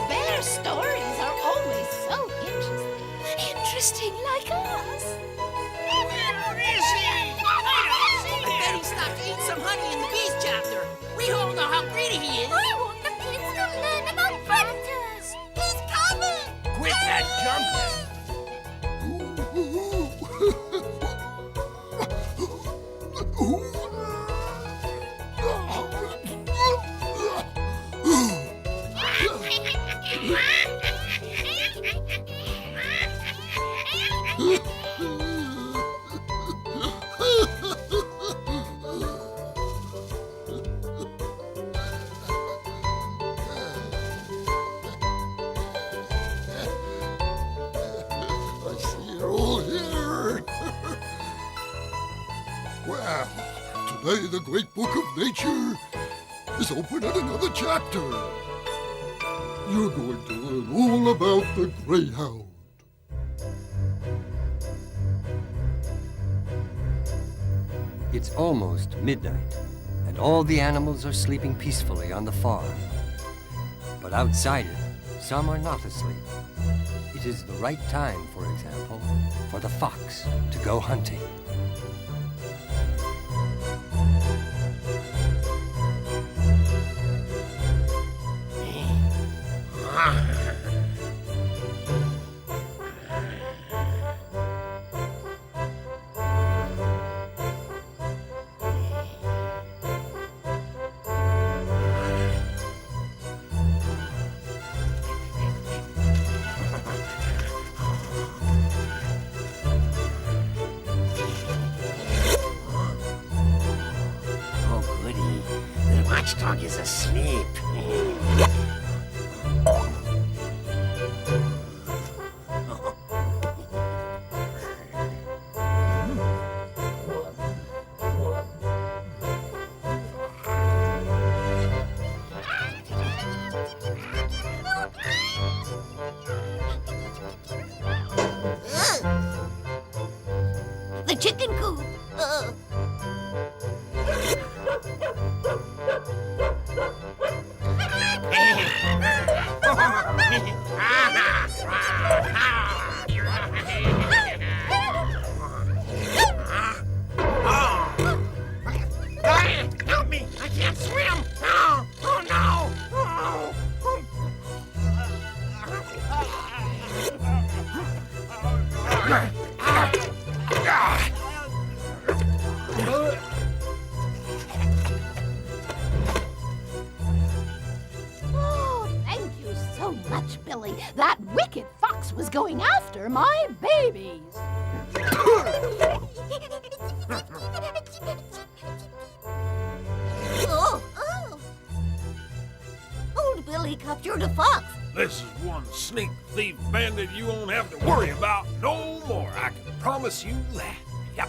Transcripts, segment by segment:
Their stories are always so interesting. Interesting like us. Where is he? I bet he stopped to eat some honey in the bees chapter. We all know how greedy he is. I want the kids to learn about predators. He's coming. Quit that jumping. Well, today the great book of nature is open at another chapter. You're going to learn all about the greyhound. It's almost midnight, and all the animals are sleeping peacefully on the farm. But outside it, some are not asleep. It is the right time, for example, for the fox to go hunting. Watchdog is asleep. The chicken coop. Help me! I can't swim! Oh, oh no! Oh. Oh, thank you so much, Billy. That wicked fox was going after my babies. Old Billy captured a fox. This is one sneak thief bandit you won't have to worry about no more. I can promise you that. Yep.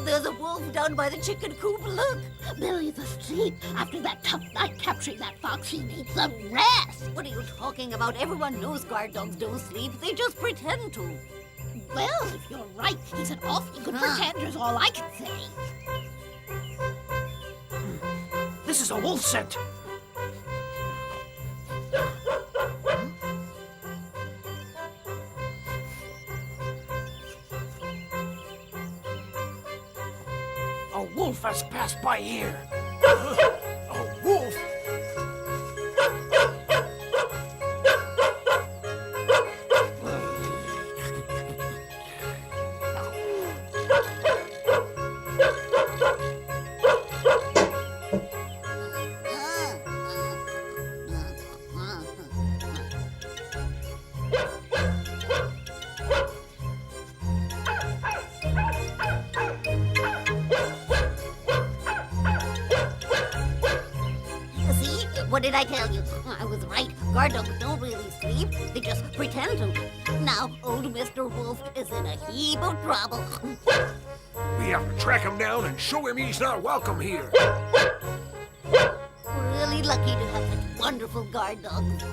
There's a wolf down by the chicken coop. Look. Billy's asleep. After that tough night capturing that fox, he needs some rest. What are you talking about? Everyone knows guard dogs don't sleep. They just pretend to. Well, if you're right, he's an awfully good pretender is all I can say. This is a wolf scent. A wolf has passed by here. A wolf? See? What did I tell you? I was right. Guard dogs don't really sleep. They just pretend to. Now old Mr. Wolf is in a heap of trouble. We have to track him down and show him he's not welcome here. We're really lucky to have such wonderful guard dogs.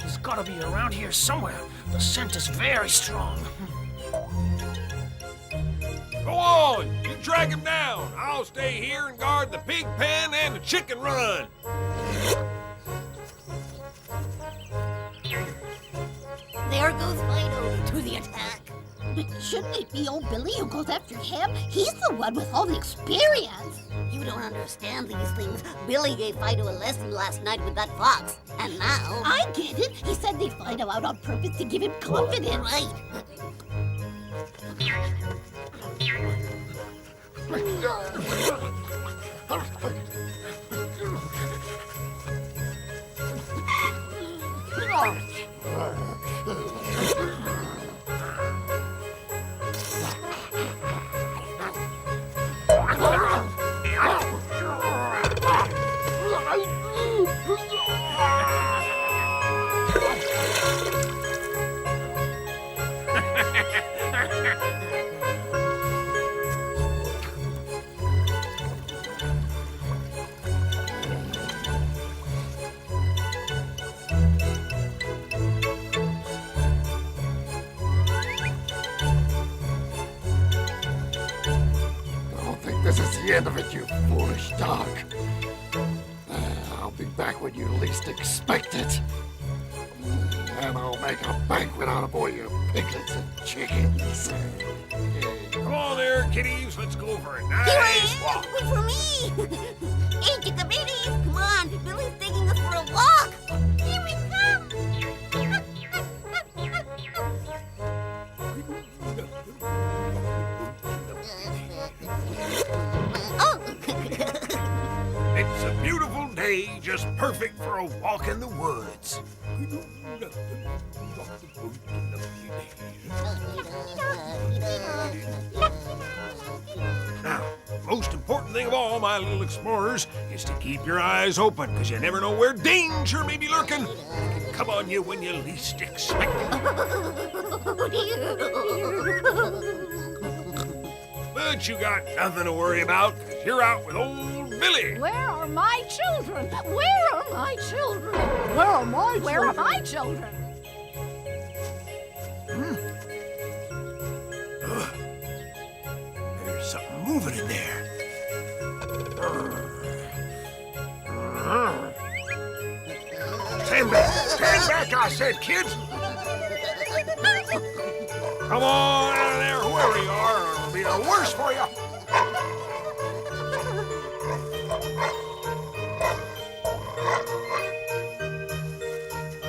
He's gotta be around here somewhere. The scent is very strong. Go on, you drag him down. I'll stay here and guard the pig pen and the chicken run. There goes Fido to the attack. But shouldn't it be old Billy who goes after him? He's the one with all the experience. You don't understand these things. Billy gave Fido a lesson last night with that fox. And now... I get it. He said they'd Fido out on purpose to give him confidence. Right. Don't think this is the end of it, you foolish dog. I'll be back when you least expect it. And I'll make a banquet out of all you piglets and chickens. Come on there, kiddies. Let's go for a Here I nice walk. am! Wait for me! Hey, chickababies! Come on! Billy's taking us for a walk! Here we come! Oh! It's a beautiful day, just perfect for a walk in the woods. Now, most important thing of all, my little explorers, is to keep your eyes open, because you never know where danger may be lurking. It can come on you when you least expect it. But you got nothing to worry about, because you're out with old Billy. Where are my children? Where are my children? Where are my children? Where are my children? There's something moving in there. Stand back, I said, kids. Come on out of there, whoever you are, or it'll be the worse for you.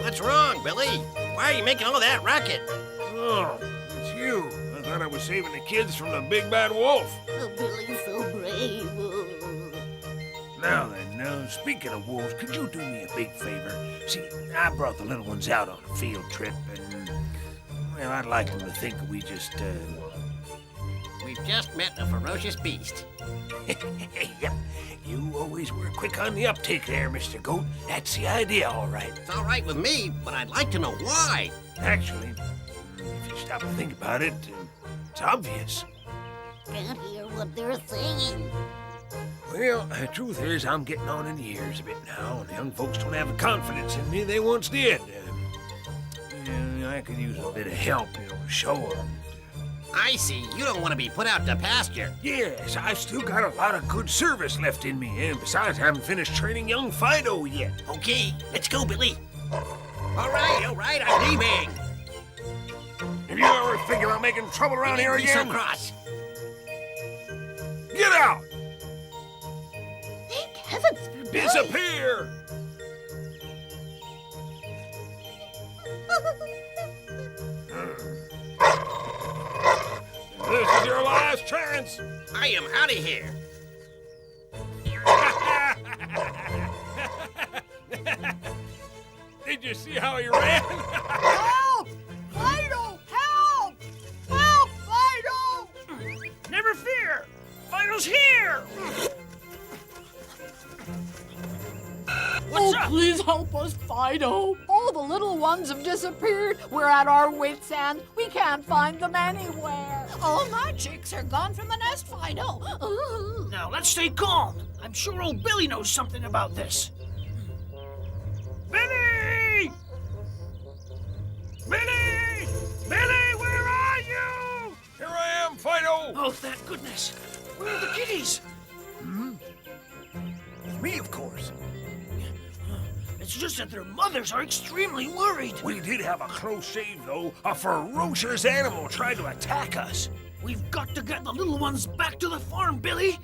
What's wrong, Billy? Why are you making all that racket? Oh, it's you. I thought I was saving the kids from the big bad wolf. Oh, Billy's so brave. Now then, speaking of wolves, could you do me a big favor? See, I brought the little ones out on a field trip, and, well, I'd like them to think we just, We've just met a ferocious beast. Yep, you always were quick on the uptake there, Mr. Goat. That's the idea, all right. It's all right with me, but I'd like to know why. Actually, if you stop and think about it, it's obvious. Can't hear what they're saying. Well, the truth is, I'm getting on in years a bit now, and the young folks don't have the confidence in me they once did. I could use a bit of help, to show them. I see. You don't want to be put out to pasture. Yes, I've still got a lot of good service left in me, and besides, I haven't finished training young Fido yet. Okay, let's go, Billy. All right, I'm leaving. If you ever think about making trouble around here Be so again, cross. get out! Thank heavens for Billy. Disappear! This is your last chance! I am out of here. Did you see how he ran? Help! Fido! Help! Help, Fido! Never fear. Fido's here! What's up? Please help us, Fido. All the little ones have disappeared. We're at our wits' end. We can't find them anywhere. All my chicks are gone from the nest, Fido. Ooh. Now, let's stay calm. I'm sure old Billy knows something about this. Billy! Billy! Billy, where are you? Here I am, Fido. Oh, thank goodness. Where are the kitties? Me, of course. It's just that their mothers are extremely worried. We did have a close shave, though. A ferocious animal tried to attack us. We've got to get the little ones back to the farm, Billy.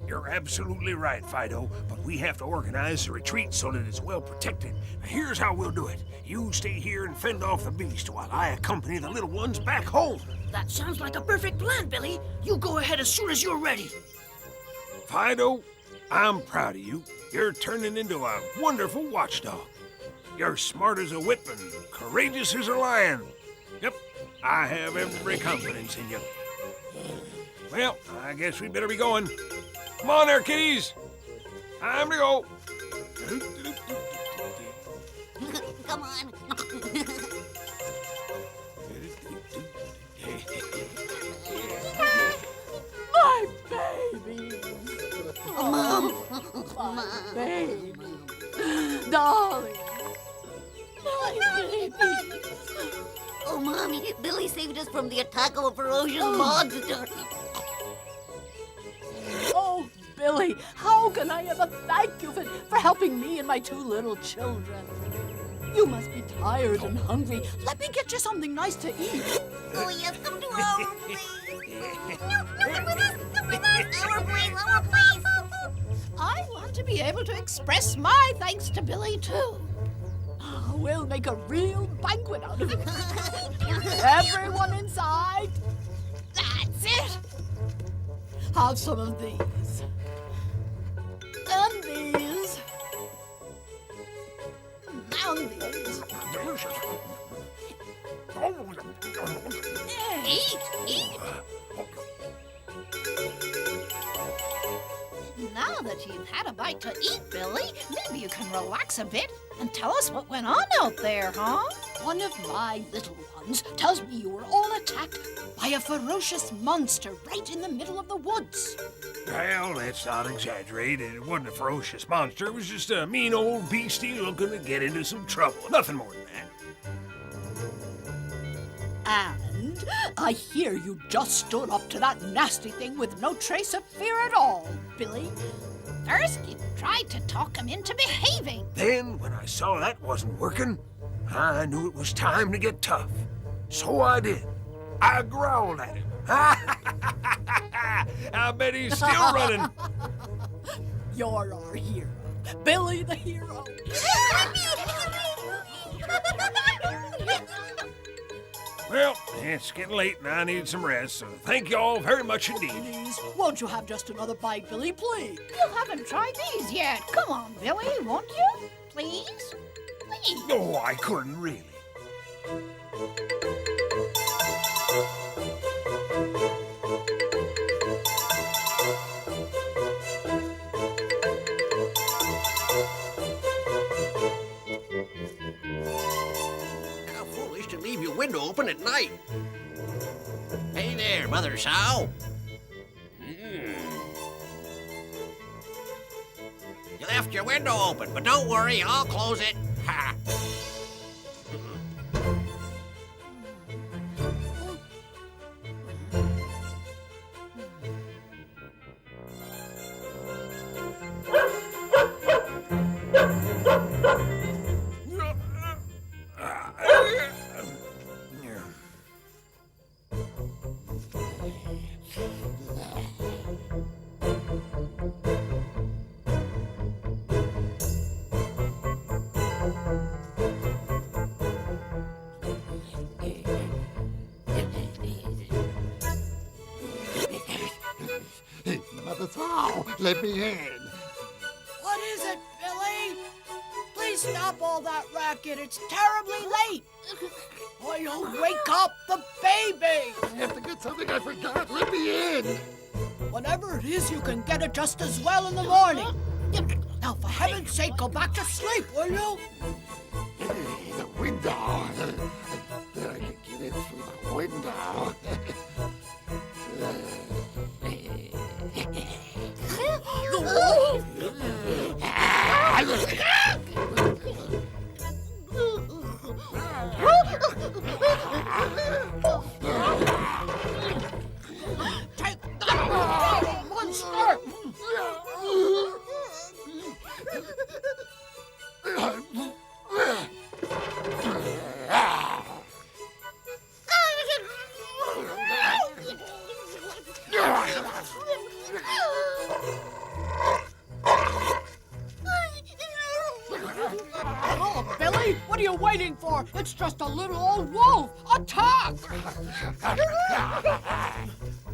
You're absolutely right, Fido, but we have to organize the retreat so that it's well protected. Now, here's how we'll do it. You stay here and fend off the beast while I accompany the little ones back home. That sounds like a perfect plan, Billy. You go ahead as soon as you're ready. Fido, I'm proud of you. You're turning into a wonderful watchdog. You're smart as a whip and courageous as a lion. Yep, I have every confidence in you. Well, I guess we better be going. Come on there, kitties. Time to go. Come on. My baby. Mom. My baby. Darling. My baby. Oh, Mommy, Billy saved us from the attack of a ferocious monster. Oh, Billy, how can I ever thank you for helping me and my two little children? You must be tired and hungry. Let me get you something nice to eat. Oh, yes, come to our place. No, come with us. Come with us. Our place. I want to be able to express my thanks to Billy, too. We'll make a real banquet out of it. Everyone inside. That's it. Have some of these. And these. And these. Eat. Now that you've had a bite to eat, Billy, maybe you can relax a bit and tell us what went on out there, huh? One of my little ones tells me you were all attacked by a ferocious monster right in the middle of the woods. Well, let's not exaggerate. It wasn't a ferocious monster. It was just a mean old beastie looking to get into some trouble. Nothing more than that. And I hear you just stood up to that nasty thing with no trace of fear at all, Billy. First, you tried to talk him into behaving. Then, when I saw that wasn't working, I knew it was time to get tough. So I did. I growled at him. I bet he's still running. You're our hero. Billy the hero. Well, it's getting late and I need some rest, so thank you all very much indeed. Please, won't you have just another bite, Billy, please? You haven't tried these yet. Come on, Billy, won't you? Please? Please. No, I couldn't really. How foolish to leave your window open at night. Hey there, Mother Sow. You left your window open, but don't worry, I'll close it. Ha! Mother Sow, let me in. What is it, Billy? Please stop all that racket. It's terribly late. Or you'll wake up the baby. I have to get something I forgot. Let me in. Whatever it is, you can get it just as well in the morning. Now, for heaven's sake, go back to sleep, will you? The window. I can get in through the window. Take that, monster! Oh, Billy, what are you waiting for? It's just a little old wolf. Attack!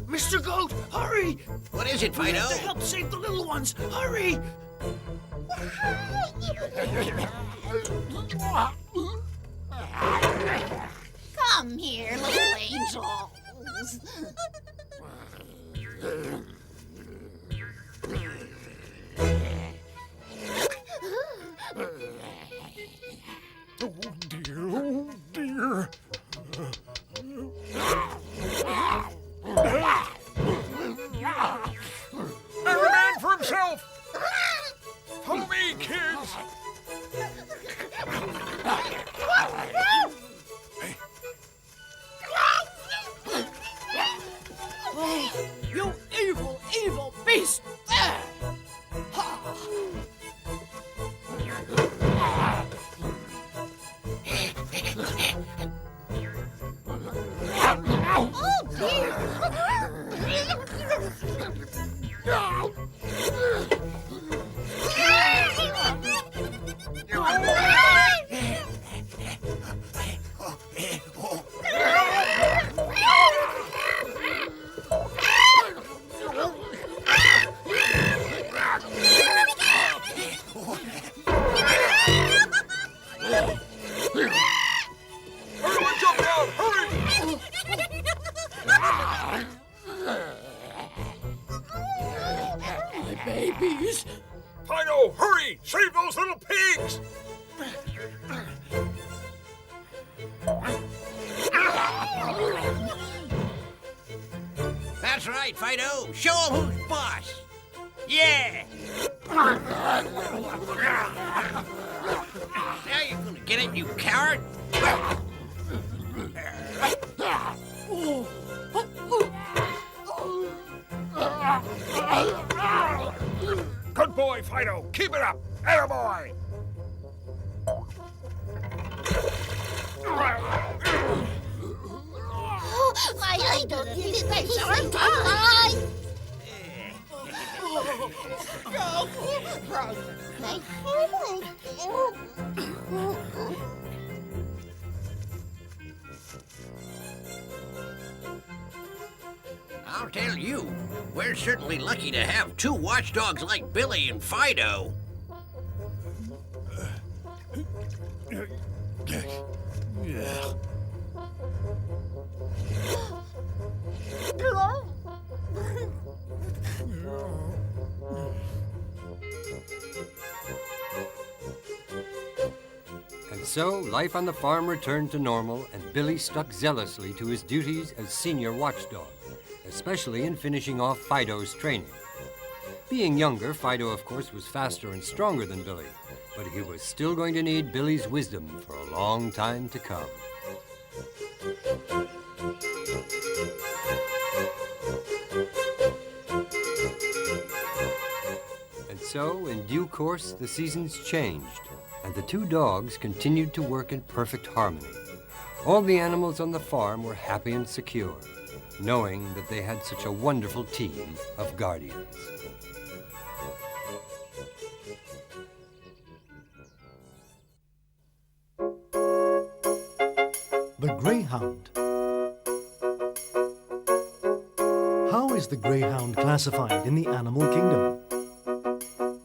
Mr. Goat, hurry! What is it, We Fido? have to help save the little ones. Hurry! Come here, little angels. Oh dear, oh dear. Every man for himself! Follow me, kids! Oh, you evil, evil beast! There! Ha! Oh, dear. Everyone jump down! Hurry! My babies! Fido, hurry! Save those little pigs! That's right, Fido. Show 'em who's boss. Yeah! Now you're gonna get it, you coward! Good boy, Fido. Keep it up. Attaboy. My little babies are alive. I'll tell you, we're certainly lucky to have two watchdogs like Billy and Fido. Yeah. And so, life on the farm returned to normal, and Billy stuck zealously to his duties as senior watchdog, especially in finishing off Fido's training. Being younger, Fido, of course, was faster and stronger than Billy, but he was still going to need Billy's wisdom for a long time to come. And so, in due course, the seasons changed, and the two dogs continued to work in perfect harmony. All the animals on the farm were happy and secure, knowing that they had such a wonderful team of guardians. The Greyhound. How is the greyhound classified in the animal kingdom?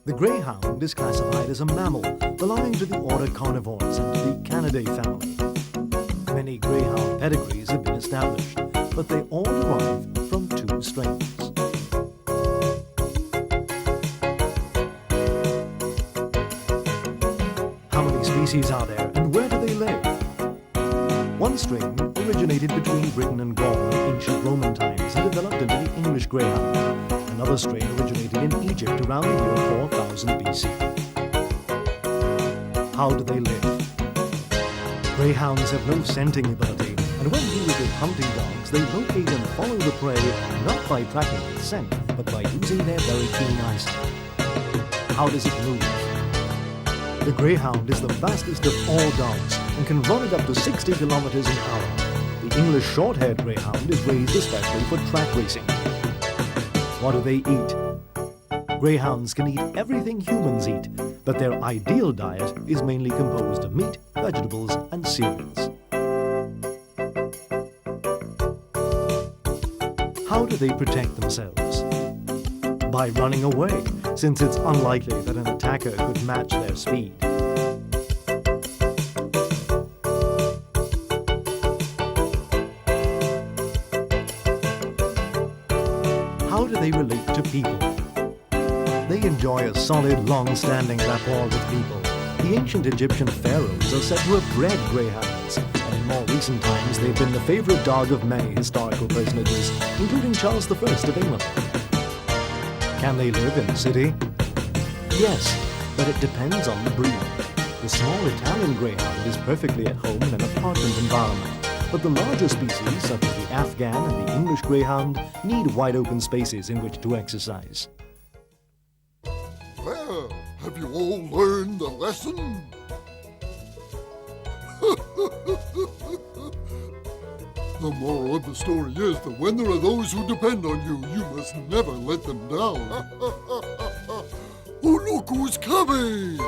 The greyhound is classified as a mammal belonging to the order Carnivores and to the Canidae family. Many greyhound pedigrees have been established, but they all derive from two strains. species are there, and where do they live? One strain originated between Britain and Gaul in ancient Roman times and developed into the English greyhound. Another strain originated in Egypt around the year 4000 BC. How do they live? Greyhounds have no scenting ability, and when used as hunting dogs, they locate and follow the prey not by tracking its scent, but by using their very keen eyesight. How does it move? The greyhound is the fastest of all dogs and can run at up to 60 kilometers an hour. The English short-haired greyhound is raised especially for track racing. What do they eat? Greyhounds can eat everything humans eat, but their ideal diet is mainly composed of meat, vegetables, and cereals. How do they protect themselves? By running away, since it's unlikely that an attacker could match their speed. How do they relate to people? They enjoy a solid, long-standing rapport with people. The ancient Egyptian pharaohs are said to have bred greyhounds, and in more recent times they've been the favorite dog of many historical personages, including Charles I of England. Can they live in the city? Yes, but it depends on the breed. The small Italian greyhound is perfectly at home in an apartment environment, but the larger species, such as the Afghan and the English greyhound, need wide open spaces in which to exercise. Well, have you all learned the lesson? The moral of the story is that when there are those who depend on you, you must never let them down. Oh, look who's coming!